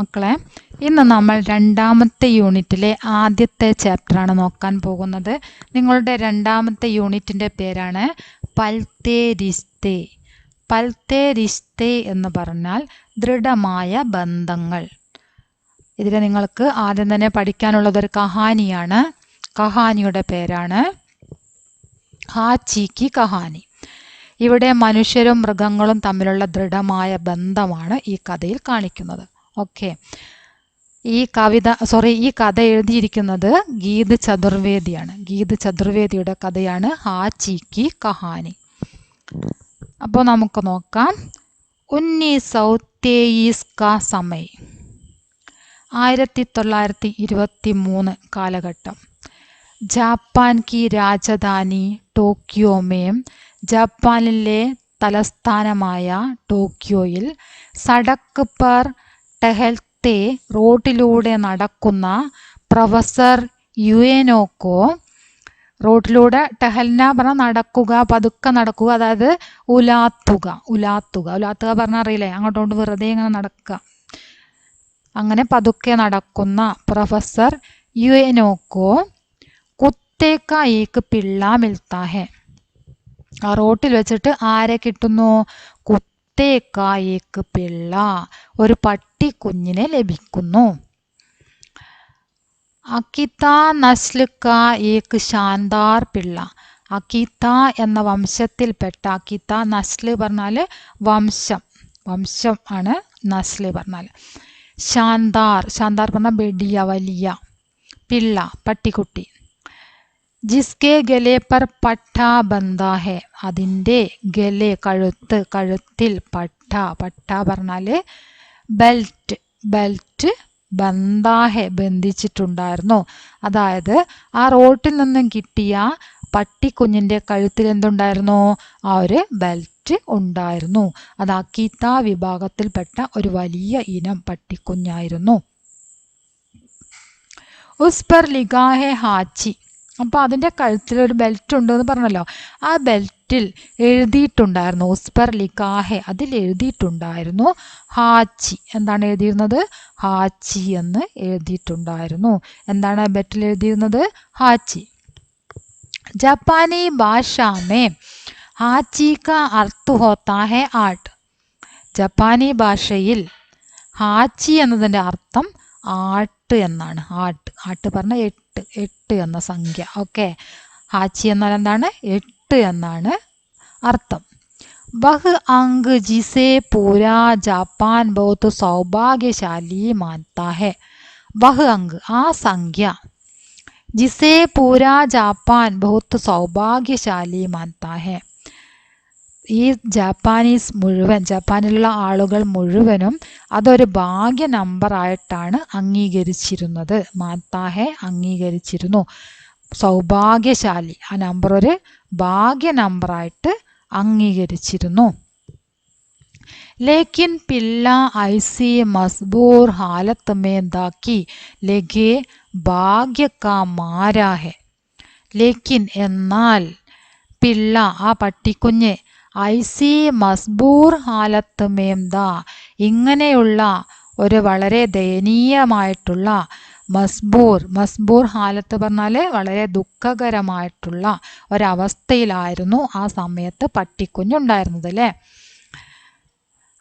മക്കളെ, ഇന്ന് നമ്മൾ രണ്ടാമത്തെ യൂണിറ്റിലെ ആദ്യത്തെ ചാപ്റ്ററാണ് നോക്കാൻ പോകുന്നത്. നിങ്ങളുടെ രണ്ടാമത്തെ യൂണിറ്റിൻ്റെ പേരാണ് പൽത്തേ റിശ്തേ. പൽത്തേ റിശ്തേ എന്ന് പറഞ്ഞാൽ ദൃഢമായ ബന്ധങ്ങൾ. ഇതിൽ നിങ്ങൾക്ക് ആദ്യം തന്നെ പഠിക്കാനുള്ളതൊരു കഹാനിയാണ്. കഹാനിയുടെ പേരാണ് ഹാച്ചി കി കഹാനി. ഇവിടെ മനുഷ്യരും മൃഗങ്ങളും തമ്മിലുള്ള ദൃഢമായ ബന്ധമാണ് ഈ കഥയിൽ കാണിക്കുന്നത്. ഓക്കെ, ഈ കഥ എഴുതിയിരിക്കുന്നത് ഗീത് ചതുർവേദിയാണ്. ഗീത് ചതുർവേദിയുടെ കഥയാണ് ഹാച്ചി കി കഹാനി. അപ്പോൾ നമുക്ക് നോക്കാം. 1923 കാ സമയ, 1923 കാലഘട്ടം. ജാപ്പാൻ കി രാജധാനി ടോക്കിയോ മേം, ജപ്പാനിലെ തലസ്ഥാനമായ ടോക്കിയോയിൽ സടക്ക് പർ ടെഹൽത്തെ, റോഡിലൂടെ നടക്കുന്ന പ്രൊഫസർ യുഎനോക്കോ. റോഡിലൂടെ ടെഹൽന പറഞ്ഞാൽ നടക്കുക, പതുക്കെ നടക്കുക, അതായത് ഉലാത്തുക. ഉലാത്തുക പറഞ്ഞാൽ അറിയില്ലേ, അങ്ങോട്ടോട്ട് വെറുതെ ഇങ്ങനെ നടക്കുക. അങ്ങനെ പതുക്കെ നടക്കുന്ന പ്രൊഫസർ യുഎനോക്കോ കുത്തേക്ക ഏക്ക് പിള്ള മിൽത്താ ഹെ. ആ റോട്ടിൽ വെച്ചിട്ട് ആരെ കിട്ടുന്നു? കുത്തേക്ക ഏക്ക് പിള്ള, ഒരു പട്ടിക്കുഞ്ഞിനെ ലഭിക്കുന്നു. അക്കിത്ത നസ്ൽ കാ ഏക്ക് ശാന്താർ പിള്ള. അക്കിത്ത എന്ന വംശത്തിൽപ്പെട്ട, അക്കിത്ത നസ്ല് പറഞ്ഞാൽ വംശം ആണ്, നസ്ല് പറഞ്ഞാൽ. ശാന്താർ പറഞ്ഞാൽ വലിയ, പിള്ള പട്ടിക്കുട്ടി. ജിസ്കെ ഗലെ പർ പട്ട ബന്ധാ ഹെ, അതിൻ്റെ ഗലെ കഴുത്തിൽ പട്ട പറഞ്ഞാൽ ബെൽറ്റ് ബന്ധാ ഹെ ബന്ധിച്ചിട്ടുണ്ടായിരുന്നു. അതായത് ആ റോട്ടിൽ നിന്നും കിട്ടിയ പട്ടിക്കുഞ്ഞിൻ്റെ കഴുത്തിൽ എന്തുണ്ടായിരുന്നു? ആ ഒരു ബെൽറ്റ് ഉണ്ടായിരുന്നു. അത് അക്കീത്ത വിഭാഗത്തിൽപ്പെട്ട ഒരു വലിയ ഇനം പട്ടിക്കുഞ്ഞായിരുന്നു. ഉസ് പർ ലിഖാ ഹെ ഹാച്ചി. അപ്പോൾ അതിൻ്റെ കഴുത്തിൽ ഒരു ബെൽറ്റ് ഉണ്ടെന്ന് പറഞ്ഞല്ലോ, ആ ബെൽറ്റിൽ എഴുതിയിട്ടുണ്ടായിരുന്നു ഉസ് പർ ലിഖാ ഹെ, അതിൽ എഴുതിയിട്ടുണ്ടായിരുന്നു ഹാച്ചി. എന്താണ് എഴുതിയിരുന്നത്? ഹാച്ചി എന്ന് എഴുതിയിട്ടുണ്ടായിരുന്നു. എന്താണ് ബെൽറ്റിൽ എഴുതിയിരുന്നത്? ഹാച്ചി. ജപ്പാനി ഭാഷാമേ ഹാച്ചി കാ അർത്ഥ് ഹോത്താ ഹെ ആട്ട്. ജപ്പാനി ഭാഷയിൽ ഹാച്ചി എന്നതിൻ്റെ അർത്ഥം ആട്ട് എന്നാണ്. ആട്ട് പറഞ്ഞ 8 എന്ന സംഖ്യ. ഓക്കെ, ഹാച്ചി എന്നാൽ എന്താണ്? 8 എന്നാണ് അർത്ഥം. വഹ് അങ്ക് ജിസേ പൂരാ ജാപ്പാൻ ബഹുത് സൗഭാഗ്യശാലി മാൻതാ ഹെ. വഹ് അങ്ക്, ആ സംഖ്യ, ജിസേ പൂരാ ജാപ്പാൻ ബഹുത് സൗഭാഗ്യശാലി മാൻതാ ഹെ, ഈ ജപ്പാനിലുള്ള ആളുകൾ മുഴുവനും അതൊരു ഭാഗ്യ നമ്പറായിട്ടാണ് അംഗീകരിച്ചിരുന്നത്. മാത്താഹെ അംഗീകരിച്ചിരുന്നു. സൗഭാഗ്യശാലി, ആ നമ്പർ ഒരു ഭാഗ്യ നമ്പറായിട്ട് അംഗീകരിച്ചിരുന്നു. ലേക്കിൻ പിള്ള ഐസി മസ്ബൂർ ഹാലത്ത് മേ ദാക്കി ലഗേ ഭാഗ്യ കാ മാരാ ഹെ. ലേക്കിൻ എന്നാൽ, പിള്ള ആ പട്ടിക്കുഞ്ഞ്, ഐസി മസ്ബൂർ ഹാലത്ത് മേംദ, ഇങ്ങനെയുള്ള ഒരു വളരെ ദയനീയമായിട്ടുള്ള മസ്ബൂർ ഹാലത്ത് പറഞ്ഞാൽ വളരെ ദുഃഖകരമായിട്ടുള്ള ഒരവസ്ഥയിലായിരുന്നു ആ സമയത്ത് പട്ടിക്കുഞ്ഞുണ്ടായിരുന്നത് അല്ലേ.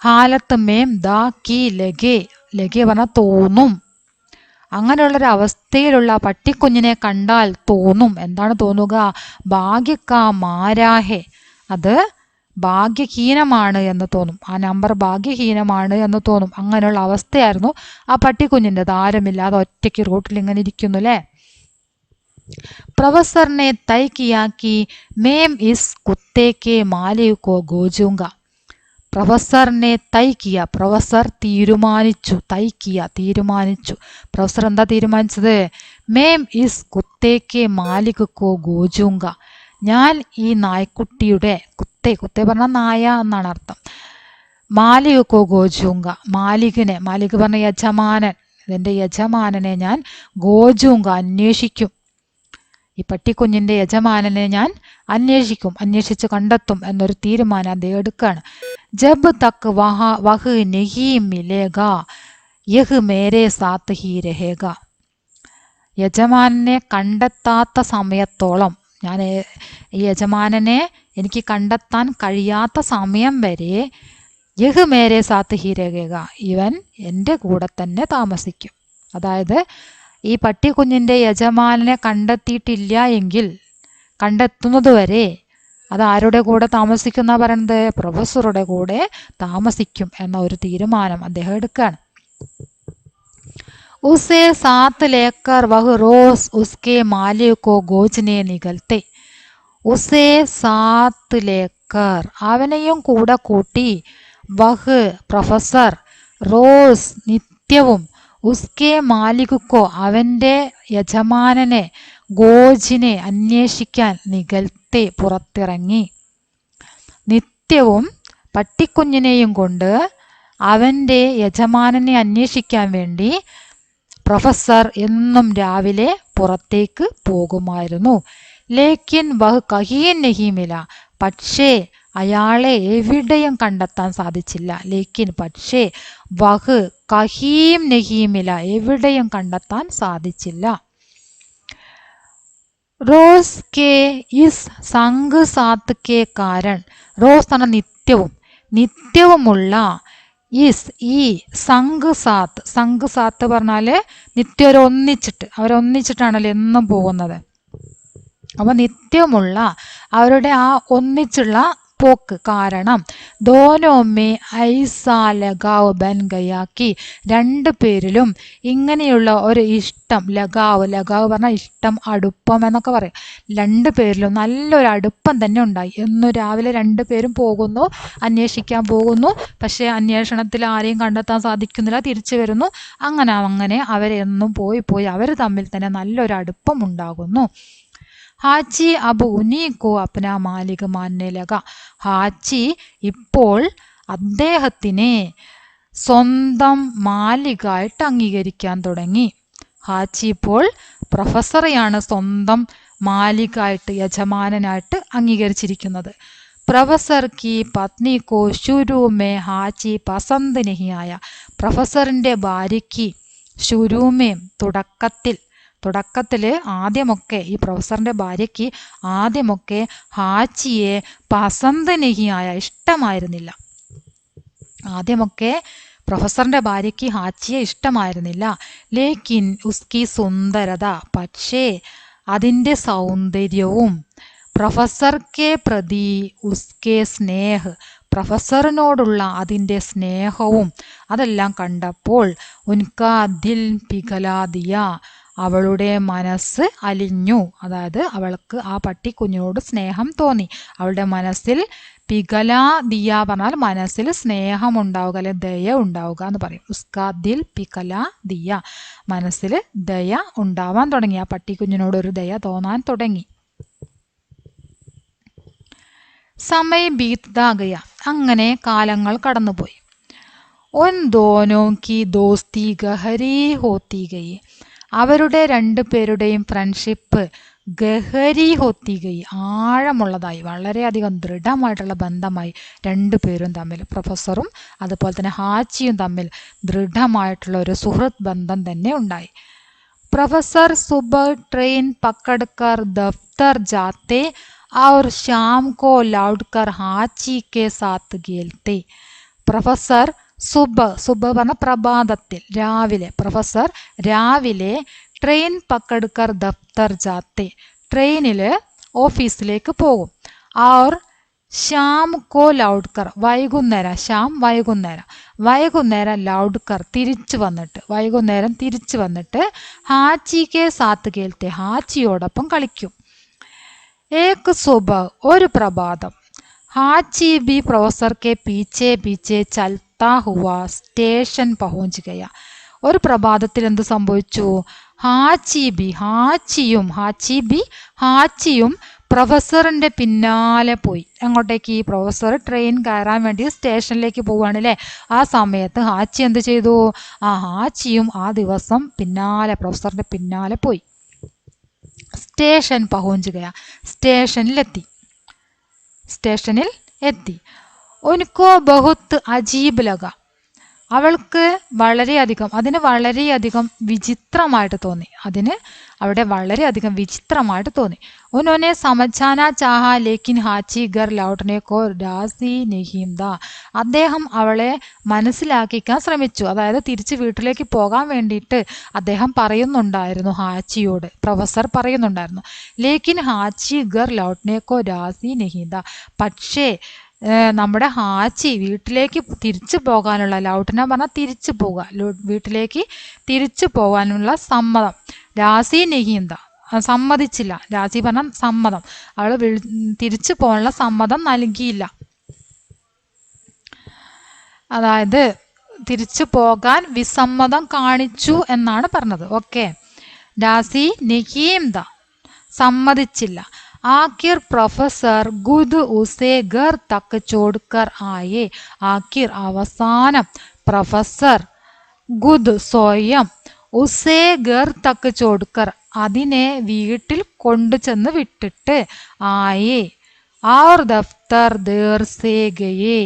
ഹാലത്ത് മേം ദ കി ലഗേ പറഞ്ഞാൽ തോന്നും. അങ്ങനെയുള്ളൊരവസ്ഥയിലുള്ള പട്ടിക്കുഞ്ഞിനെ കണ്ടാൽ തോന്നും. എന്താണ് തോന്നുക? ഭാഗ്യക്കാ മാരാഹെ, അത് ഭാഗ്യഹീനമാണ് എന്ന് തോന്നും. ആ നമ്പർ ഭാഗ്യഹീനമാണ് എന്ന് തോന്നും. അങ്ങനെയുള്ള അവസ്ഥയായിരുന്നു ആ പട്ടിക്കുഞ്ഞിൻ്റെ. ആരുമില്ലാതെ ഒറ്റയ്ക്ക് റോട്ടിൽ ഇങ്ങനെ ഇരിക്കുന്നു അല്ലേ. പ്രൊഫസറിനെ തൈ കിയാക്കി മേം ഇസ് കുത്തേക്കെ മാലികോ ഗോജൂങ്ക. പ്രൊഫസറിനെ പ്രൊഫസർ തീരുമാനിച്ചു. തീരുമാനിച്ചു. പ്രൊഫസർ എന്താ തീരുമാനിച്ചത്? മേം ഇസ് കുത്തേക്കെ മാലികോ ഗോജൂങ്ക, ഞാൻ ഈ നായ്ക്കുട്ടിയുടെ, കുത്തേ പറഞ്ഞാൽ നായ എന്നാണ് അർത്ഥം, മാലികോ ഗോജൂങ്ക, മാലിക് പറഞ്ഞ യജമാനൻ, ഇതിൻ്റെ യജമാനനെ ഞാൻ ഗോജൂങ്ക അന്വേഷിക്കും. ഈ പട്ടിക്കുഞ്ഞിൻ്റെ യജമാനനെ ഞാൻ അന്വേഷിച്ച് കണ്ടെത്തും എന്നൊരു തീരുമാനം അദ്ദേഹം എടുക്കുകയാണ്. ജബ് തക്ക് വഹ് നഹി മിലേഗ, യഹ് മേരെ സാത്ത് ഹി രഹേഗ. യജമാനനെ കണ്ടെത്താത്ത സമയത്തോളം, ഞാൻ ഈ യജമാനനെ എനിക്ക് കണ്ടെത്താൻ കഴിയാത്ത സമയം വരെ യഹ് മേരെ സാത്ത് ഹി രഹേഗ, ഇവൻ എൻ്റെ കൂടെ തന്നെ താമസിക്കും. അതായത് ഈ പട്ടിക്കുഞ്ഞിൻ്റെ യജമാനനെ കണ്ടെത്തിയിട്ടില്ല എങ്കിൽ കണ്ടെത്തുന്നത് വരെ അത് ആരുടെ കൂടെ താമസിക്കുന്ന പറയുന്നത്? പ്രൊഫസറുടെ കൂടെ താമസിക്കും എന്ന ഒരു തീരുമാനം അദ്ദേഹം എടുക്കുകയാണ്. ഉസേ സാത്ത് ലേക്കർ വഹ് റോസ് ഉസ്കെ മാലിക് കോ ഗോജ്നെ നികൽത്തെ. ഉസേ സാത്ത് ലേക്കർ, അവനെയും കൂടെ കൂട്ടി, വഹ് പ്രൊഫസർ, റോസ് നിത്യവും, ഉസ്കെ മാലിക് അവൻ്റെ യജമാനനെ, ഗോജിനെ അന്വേഷിക്കാൻ, നികൽത്തെ പുറത്തിറങ്ങി. നിത്യവും പട്ടിക്കുഞ്ഞിനെയും കൊണ്ട് അവൻ്റെ യജമാനനെ അന്വേഷിക്കാൻ വേണ്ടി പ്രൊഫസർ എന്നും രാവിലെ പുറത്തേക്ക് പോകുമായിരുന്നു. ലേക്കിൻ വഹ് കഹീൻ നഹീ മില, പക്ഷേ അയാളെ എവിടെയും കണ്ടെത്താൻ സാധിച്ചില്ല. ലേക്കിൻ പക്ഷേ, വഹ് കഹീം നഹീ മില, എവിടെയും കണ്ടെത്താൻ സാധിച്ചില്ല. റോസ് കെ ഇസ് സംഗ് സാത്ത് കെ കാരൺ, റോസ് എന്ന നിത്യവുമുള്ള, ഈസ് ഈ, സംഗ് സാത്ത് പറഞ്ഞാൽ നിത്യം അവരൊന്നിച്ചിട്ടാണല്ലോ എന്നും പോകുന്നത്. അപ്പോൾ നിത്യമുള്ള അവരുടെ ആ ഒന്നിച്ചുള്ള പോക്ക് കാരണം ദോനോമേ ഐസാ ലഗാവ് ബൻ ഗയാക്കി, രണ്ടു പേരിലും ഇങ്ങനെയുള്ള ഒരു ഇഷ്ടം, ലഗാവ് പറഞ്ഞാൽ ഇഷ്ടം, അടുപ്പം എന്നൊക്കെ പറയും. രണ്ടു പേരിലും നല്ലൊരു അടുപ്പം തന്നെ ഉണ്ടായി. എന്നും രാവിലെ രണ്ടു പേരും പോകുന്നു, അന്വേഷിക്കാൻ പോകുന്നു. പക്ഷേ അന്വേഷണത്തിൽ ആരെയും കണ്ടെത്താൻ സാധിക്കുന്നില്ല, തിരിച്ചു വരുന്നു. അങ്ങനെ അവരെന്നും പോയി അവർ തമ്മിൽ തന്നെ നല്ലൊരു അടുപ്പം ഉണ്ടാകുന്നു. ഹാച്ചി അബ് ഉനീക്കോ അപ്ന മാലിക് മാനനെ ലഗ, ഹാച്ചി ഇപ്പോൾ അദ്ദേഹത്തിനെ സ്വന്തം മാലികായിട്ട് അംഗീകരിക്കാൻ തുടങ്ങി. ഹാച്ചി ഇപ്പോൾ പ്രൊഫസറെയാണ് സ്വന്തം മാലികായിട്ട്, യജമാനനായിട്ട് അംഗീകരിച്ചിരിക്കുന്നത്. പ്രൊഫസർ കി പത്നി കോ ശുരു മേ ഹാച്ചി പസന്ത് നഹി ആയ, പ്രൊഫസറിൻ്റെ ഭാര്യയ്ക്ക് ശുരുമേ തുടക്കത്തിൽ ആദ്യമൊക്കെ ഈ പ്രൊഫസറിൻ്റെ ഭാര്യയ്ക്ക് ആദ്യമൊക്കെ ഹാച്ചിയെ പസന്ത് നഹി ആയ, ഇഷ്ടമായിരുന്നില്ല. ആദ്യമൊക്കെ പ്രൊഫസറിൻ്റെ ഭാര്യയ്ക്ക് ഹാച്ചിയെ ഇഷ്ടമായിരുന്നില്ല. ലേക്കിൻ ഉസ്കി സുന്ദരത, പക്ഷേ അതിൻ്റെ സൗന്ദര്യവും, പ്രൊഫസർക്കെ പ്രതി ഉസ്കെ സ്നേഹ്, പ്രൊഫസറിനോടുള്ള അതിൻ്റെ സ്നേഹവും അതെല്ലാം കണ്ടപ്പോൾ ഉൻകാ ദിൽ പിഘലാ ദിയ, അവളുടെ മനസ്സ് അലിഞ്ഞു. അതായത് അവൾക്ക് ആ പട്ടിക്കുഞ്ഞിനോട് സ്നേഹം തോന്നി. അവളുടെ മനസ്സിൽ പിഘലാ ദിയ പറഞ്ഞാൽ മനസ്സിൽ സ്നേഹം ഉണ്ടാവുക, അല്ലെ ദയ ഉണ്ടാവുക എന്ന് പറയും. ഉസ്കാ ദിൽ പിഘലാ ദിയ, മനസ്സിൽ ദയ ഉണ്ടാവാൻ തുടങ്ങി. ആ പട്ടിക്കുഞ്ഞിനോട് ഒരു ദയ തോന്നാൻ തുടങ്ങി. സമയ ബീത്താ ഗയ, അങ്ങനെ കാലങ്ങൾ കടന്നുപോയി. ഉൻ ദോനോ കി ദോസ്തി ഗഹരി ഹോത്തി ഗയി, അവരുടെ രണ്ടു പേരുടെയും ഫ്രണ്ട്ഷിപ്പ് ഗഹരി ഹോത്തി ഗയി, ആഴമുള്ളതായി, വളരെയധികം ദൃഢമായിട്ടുള്ള ബന്ധമായി രണ്ടുപേരും തമ്മിൽ, പ്രൊഫസറും അതുപോലെ തന്നെ ഹാച്ചിയും തമ്മിൽ ദൃഢമായിട്ടുള്ള ഒരു സുഹൃത്ത് ബന്ധം തന്നെ ഉണ്ടായി. പ്രൊഫസർ സുബഹ ട്രെയിൻ പക്കഡ്കർ ദഫ്തർ ജാത്തെ और शाम को लौटकर ഹാച്ചി के साथ खेलते. പ്രൊഫസർ സുബഹ പറഞ്ഞ പ്രഭാതത്തിൽ, രാവിലെ, പ്രൊഫസർ രാവിലെ ട്രെയിൻ പക്കഡ്കർ ദഫ്തർ ജാത്തെ, ട്രെയിനിൽ ഓഫീസിലേക്ക് പോകും. और शाम को लौटकर, വൈകുന്നേരം ലൗഡ്കർ വൈകുന്നേരം തിരിച്ചു വന്നിട്ട് ഹാച്ചി കെ സാത്ത് കേൾത്തെ, ഹാച്ചിയോടൊപ്പം കളിക്കും. ഏക് സുബഹ, ഒരു പ്രഭാതം, ഹാച്ചി ബി പ്രൊഫസർ കെ പീച്ചെ ചൽത്താ ഹുവാ സ്റ്റേഷൻ പഹുഞ്ച് ഗയ, ഒരു പ്രഭാതത്തിൽ എന്ത് സംഭവിച്ചു? ഹാച്ചിയും പ്രൊഫസറിൻ്റെ പിന്നാലെ പോയി. അങ്ങോട്ടേക്ക്? ഈ പ്രൊഫസർ ട്രെയിൻ കയറാൻ വേണ്ടി സ്റ്റേഷനിലേക്ക് പോവുകയാണ് അല്ലേ. ആ സമയത്ത് ഹാച്ചി എന്ത് ചെയ്തു? ഹാച്ചിയും ആ ദിവസം പ്രൊഫസറിൻ്റെ പിന്നാലെ പോയി. സ്റ്റേഷൻ പഹുഞ്ച് ഗയ, സ്റ്റേഷനിൽ എത്തി. ഉൻകോ ബഹുത്ത് അജീബ് ലഗ, അവൾക്ക് അതിന് വളരെയധികം വിചിത്രമായിട്ട് തോന്നി. അവിടെ വളരെയധികം വിചിത്രമായിട്ട് തോന്നി. ഉन्होंने समझाना चाहा लेकिन हाची घर लौटने को राजी नहीं था. അദ്ദേഹം അവളെ മനസ്സിലാക്കിക്കാൻ ശ്രമിച്ചു. അതായത് തിരിച്ച് വീട്ടിലേക്ക് പോകാൻ വേണ്ടിയിട്ട് അദ്ദേഹം പറയുന്നുണ്ടായിരുന്നു ഹാച്ചിയോട്. പ്രൊഫസർ പറയുന്നുണ്ടായിരുന്നു. ലേക്കിൻ ഹാച്ചി ഘർ ലൗട്ട്നെ കോ രാസി നഹീ താ. പക്ഷേ നമ്മുടെ ഹാച്ചി വീട്ടിലേക്ക് തിരിച്ചു പോകാനുള്ള, ലൗട്ടന പറഞ്ഞാൽ തിരിച്ചു പോവുക, വീട്ടിലേക്ക് തിരിച്ചു പോകാനുള്ള സമ്മതം, രാസി നഹീന്ത സമ്മതിച്ചില്ല. രാസി പറഞ്ഞാൽ സമ്മതം, അവൾ തിരിച്ചു പോകാനുള്ള സമ്മതം നൽകിയില്ല. അതായത് തിരിച്ചു പോകാൻ വിസമ്മതം കാണിച്ചു എന്നാണ് പറഞ്ഞത്. ഓക്കെ, രാസി നഹീന്ത സമ്മതിച്ചില്ല. आखिर प्रोफेसर गुद उसे घर तक छोड़कर आए. आखिर അവസാനം പ്രൊഫസർ ഗുദ് സ്വയം ഉസേ ഘർ തക്ക് ചോഡ്കർ അതിനെ വീട്ടിൽ കൊണ്ടുചെന്ന് വിട്ടിട്ട് ആയേ और दफ्तर देर से गए.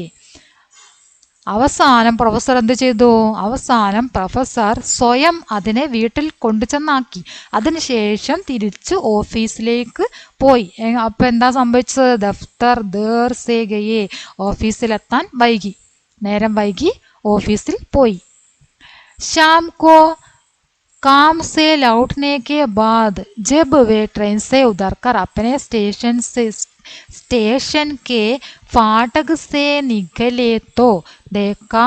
അവസാനം പ്രൊഫസർ എന്ത് ചെയ്തു? അവസാനം പ്രൊഫസർ സ്വയം അതിനെ വീട്ടിൽ കൊണ്ടുചെന്നാക്കി. അതിനുശേഷം തിരിച്ച് ഓഫീസിലേക്ക് പോയി. അപ്പൊ എന്താ സംഭവിച്ചത്? ദഫ്തർ ദേർ സേ ഗയേ, ഓഫീസിലെത്താൻ വൈകി, നേരം വൈകി, ഓഫീസിൽ പോയി. शाम को काम से लौटने के बाद जब वे ट्रेन से उतरकर अपने स्टेशन के फाटक से निकले तो देखा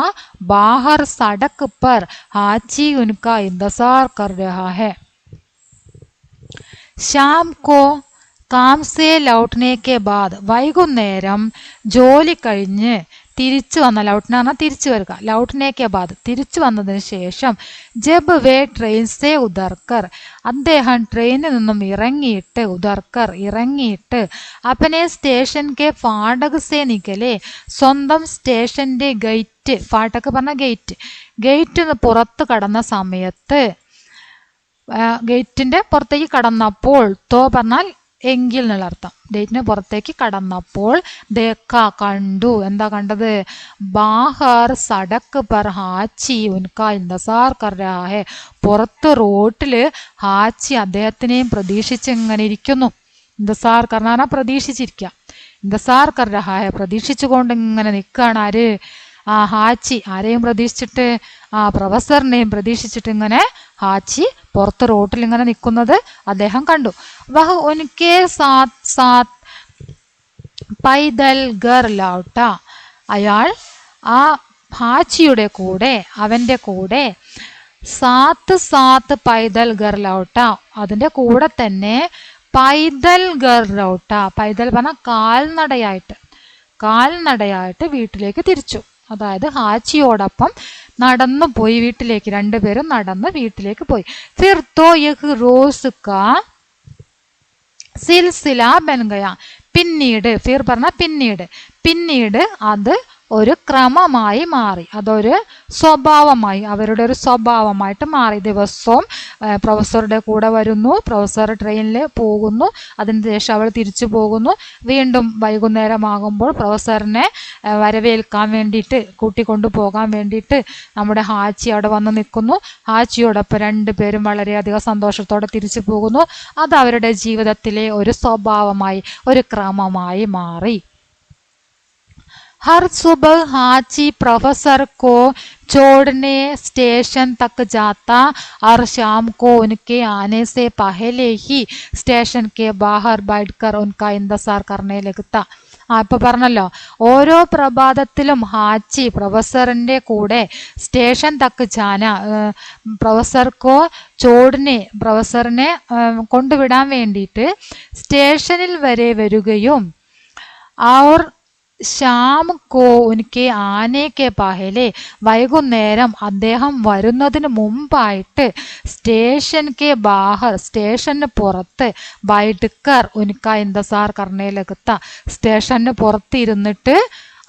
बाहर सड़क पर हाची उनका इंतजार कर रहा है. शाम को काम से लौटने के बाद വൈകുന്നേരം ജോലി കഴിഞ്ഞ് തിരിച്ചു വന്ന, ലൗട്ട്ന പറഞ്ഞാൽ തിരിച്ചു വരിക, ലൗട്ട്നെ കെ ബാദ് തിരിച്ചു വന്നതിന് ശേഷം ജബ് വേ ട്രെയിൻ സേ ഉദർക്കർ അദ്ദേഹം ട്രെയിനിൽ നിന്നും ഇറങ്ങിയിട്ട്, ഉദർക്കർ ഇറങ്ങിയിട്ട്, അപ്പനെ സ്റ്റേഷൻ കെ ഫാടക് സേ നിക്കലെ സ്വന്തം സ്റ്റേഷന്റെ ഗേറ്റ്, ഫാടക് പറഞ്ഞ ഗേറ്റ്, ഗേറ്റിന് പുറത്ത് കടന്ന സമയത്ത്, ഗേറ്റിന്റെ പുറത്തേക്ക് കടന്നപ്പോൾ, തോ പറഞ്ഞാൽ എങ്കിൽ എന്നുള്ള അർത്ഥം, ഗേറ്റിന് പുറത്തേക്ക് കടന്നപ്പോൾ ദേക്ക കണ്ടു. എന്താ കണ്ടത്? ബാഹർ സടക്ക് പർ ഹാച്ചി ഉൻകാ ഇന്തസാർ കർ രഹാ ഹെ. പുറത്ത് റോട്ടില് ഹാച്ചി അദ്ദേഹത്തിനെയും പ്രതീക്ഷിച്ച് ഇങ്ങനെ ഇരിക്കുന്നു. ഇന്തസാർ കർണാന പ്രതീക്ഷിച്ചിരിക്കുക, ഇന്തസാർ കർ രഹാ ഹെ പ്രതീക്ഷിച്ചുകൊണ്ട് ഇങ്ങനെ നിൽക്കുകയാണ്. ആര്? ഹാച്ചി. ആരെയും പ്രതീക്ഷിച്ചിട്ട്? പ്രൊഫസറിനെയും പ്രതീക്ഷിച്ചിട്ട് ഇങ്ങനെ ഹാച്ചി പുറത്ത് റോട്ടിൽ ഇങ്ങനെ നിൽക്കുന്നത് അദ്ദേഹം കണ്ടു. വഹ് ഉൻകെ സാത്ത് സാത്ത് പൈദൽ ഗർ ലൗട്ട. അയാൾ ആ ഹാച്ചിയുടെ കൂടെ, അവന്റെ കൂടെ, സാത്ത് സാത്ത് പൈദൽ ഗർ ലൗട്ട, അതിന്റെ കൂടെ തന്നെ പൈദൽ ഗർ ലൗട്ട, പൈദൽ പറഞ്ഞാൽ കാൽനടയായിട്ട് വീട്ടിലേക്ക് തിരിച്ചു. അതായത് ഹാച്ചിയോടൊപ്പം നടന്നു പോയി വീട്ടിലേക്ക്, രണ്ടുപേരും നടന്ന് വീട്ടിലേക്ക് പോയി. ഫിർ തോ യഹ് റോസ് കാ സിൽസില ബൻ ഗയാ. പിന്നീട്, ഫിർ പറഞ്ഞ പിന്നീട് അത് ഒരു ക്രമമായി മാറി, അതൊരു സ്വഭാവമായി, അവരുടെ ഒരു സ്വഭാവമായിട്ട് മാറി. ദിവസവും പ്രൊഫസറുടെ കൂടെ വരുന്നു, പ്രൊഫസർ ട്രെയിനിൽ പോകുന്നു, അതിനുശേഷം അവൾ തിരിച്ചു പോകുന്നു. വീണ്ടും വൈകുന്നേരമാകുമ്പോൾ പ്രൊഫസറിനെ വരവേൽക്കാൻ വേണ്ടിയിട്ട്, കൂട്ടിക്കൊണ്ടു പോകാൻ വേണ്ടിയിട്ട് നമ്മുടെ ഹാച്ചി അവിടെ വന്ന് നിൽക്കുന്നു. ഹാച്ചിയോടൊപ്പം രണ്ടുപേരും വളരെയധികം സന്തോഷത്തോടെ തിരിച്ചു പോകുന്നു. അത് അവരുടെ ജീവിതത്തിലെ ഒരു സ്വഭാവമായി, ഒരു ക്രമമായി മാറി. हर सुबह हाची प्रोफेसर को छोड़ने स्टेशन तक जाता और शाम को उनके आने से पहले ही स्टेशन के बाहर बैठकर उनका इंतजार करने लगता. ഇപ്പൊ പറഞ്ഞല്ലോ, ഓരോ പ്രഭാതത്തിലും ഹാച്ചി പ്രൊഫസറിന്റെ കൂടെ സ്റ്റേഷൻ തക്ക് ജാന, പ്രൊഫസർക്കോ ചോടിനെ, പ്രൊഫസറിനെ കൊണ്ടുവിടാൻ വേണ്ടിയിട്ട് സ്റ്റേഷനിൽ വരെ വരികയും, और शाम को उनके आने के पहले വൈകുന്നേരം അദ്ദേഹം വരുന്നതിന് മുമ്പായിട്ട് സ്റ്റേഷൻ കെ ബാഹർ, സ്റ്റേഷന് പുറത്ത്, ബൈഠ്കർ ഉൻകാ ഇന്തസാർ കർണേ ലഗത്ത, സ്റ്റേഷന് പുറത്തിരുന്നിട്ട്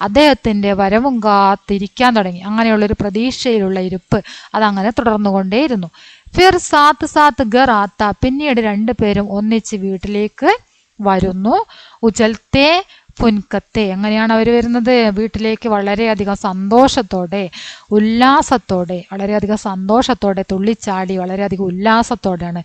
അദ്ദേഹത്തിന്റെ വരവും കാത്തിരിക്കാൻ തുടങ്ങി. അങ്ങനെയുള്ളൊരു പ്രതീക്ഷയിലുള്ള ഇരിപ്പ് അതങ്ങനെ തുടർന്നുകൊണ്ടേയിരുന്നു. ഫിർ സാത്ത് സാത്ത് ഗർ ആത്ത, പിന്നീട് രണ്ടുപേരും ഒന്നിച്ച് വീട്ടിലേക്ക് വരുന്നു. ഉജൽത്തെ പുൻകത്തെ. എങ്ങനെയാണ് അവർ വരുന്നത്? വീട്ടിലേക്ക് വളരെയധികം സന്തോഷത്തോടെ, ഉല്ലാസത്തോടെ, വളരെയധികം സന്തോഷത്തോടെ, തുള്ളിച്ചാടി വളരെയധികം ഉല്ലാസത്തോടെയാണ്.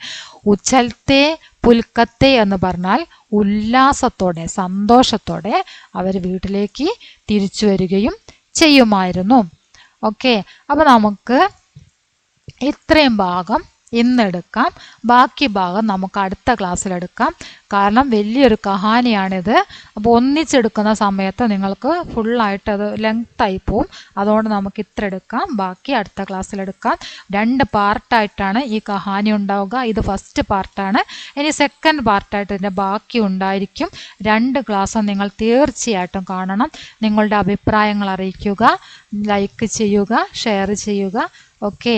ഉച്ചൽത്തെ പുൽക്കത്തെ എന്ന് പറഞ്ഞാൽ ഉല്ലാസത്തോടെ, സന്തോഷത്തോടെ അവർ വീട്ടിലേക്ക് തിരിച്ചു വരികയും ചെയ്യുമായിരുന്നു. ഓക്കെ, അപ്പോൾ നമുക്ക് ഇത്രയും ഭാഗം ഇന്നെടുക്കാം. ബാക്കി ഭാഗം നമുക്ക് അടുത്ത ക്ലാസ്സിലെടുക്കാം. കാരണം വലിയൊരു കഹാനിയാണിത്. അപ്പോൾ ഒന്നിച്ചെടുക്കുന്ന സമയത്ത് നിങ്ങൾക്ക് ഫുള്ളായിട്ട് അത് ലെങ്തായി പോവും. അതുകൊണ്ട് നമുക്ക് ഇത്ര എടുക്കാം, ബാക്കി അടുത്ത ക്ലാസ്സിലെടുക്കാം. 2 പാർട്ടായിട്ടാണ് ഈ കഹാനി ഉണ്ടാവുക. ഇത് ഫസ്റ്റ് പാർട്ടാണ്. ഇനി സെക്കൻഡ് പാർട്ടായിട്ട് ഇതിൻ്റെ ബാക്കി ഉണ്ടായിരിക്കും. 2 ക്ലാസ്സും നിങ്ങൾ തീർച്ചയായിട്ടും കാണണം. നിങ്ങളുടെ അഭിപ്രായങ്ങൾ അറിയിക്കുക, ലൈക്ക് ചെയ്യുക, ഷെയർ ചെയ്യുക. ഓക്കെ.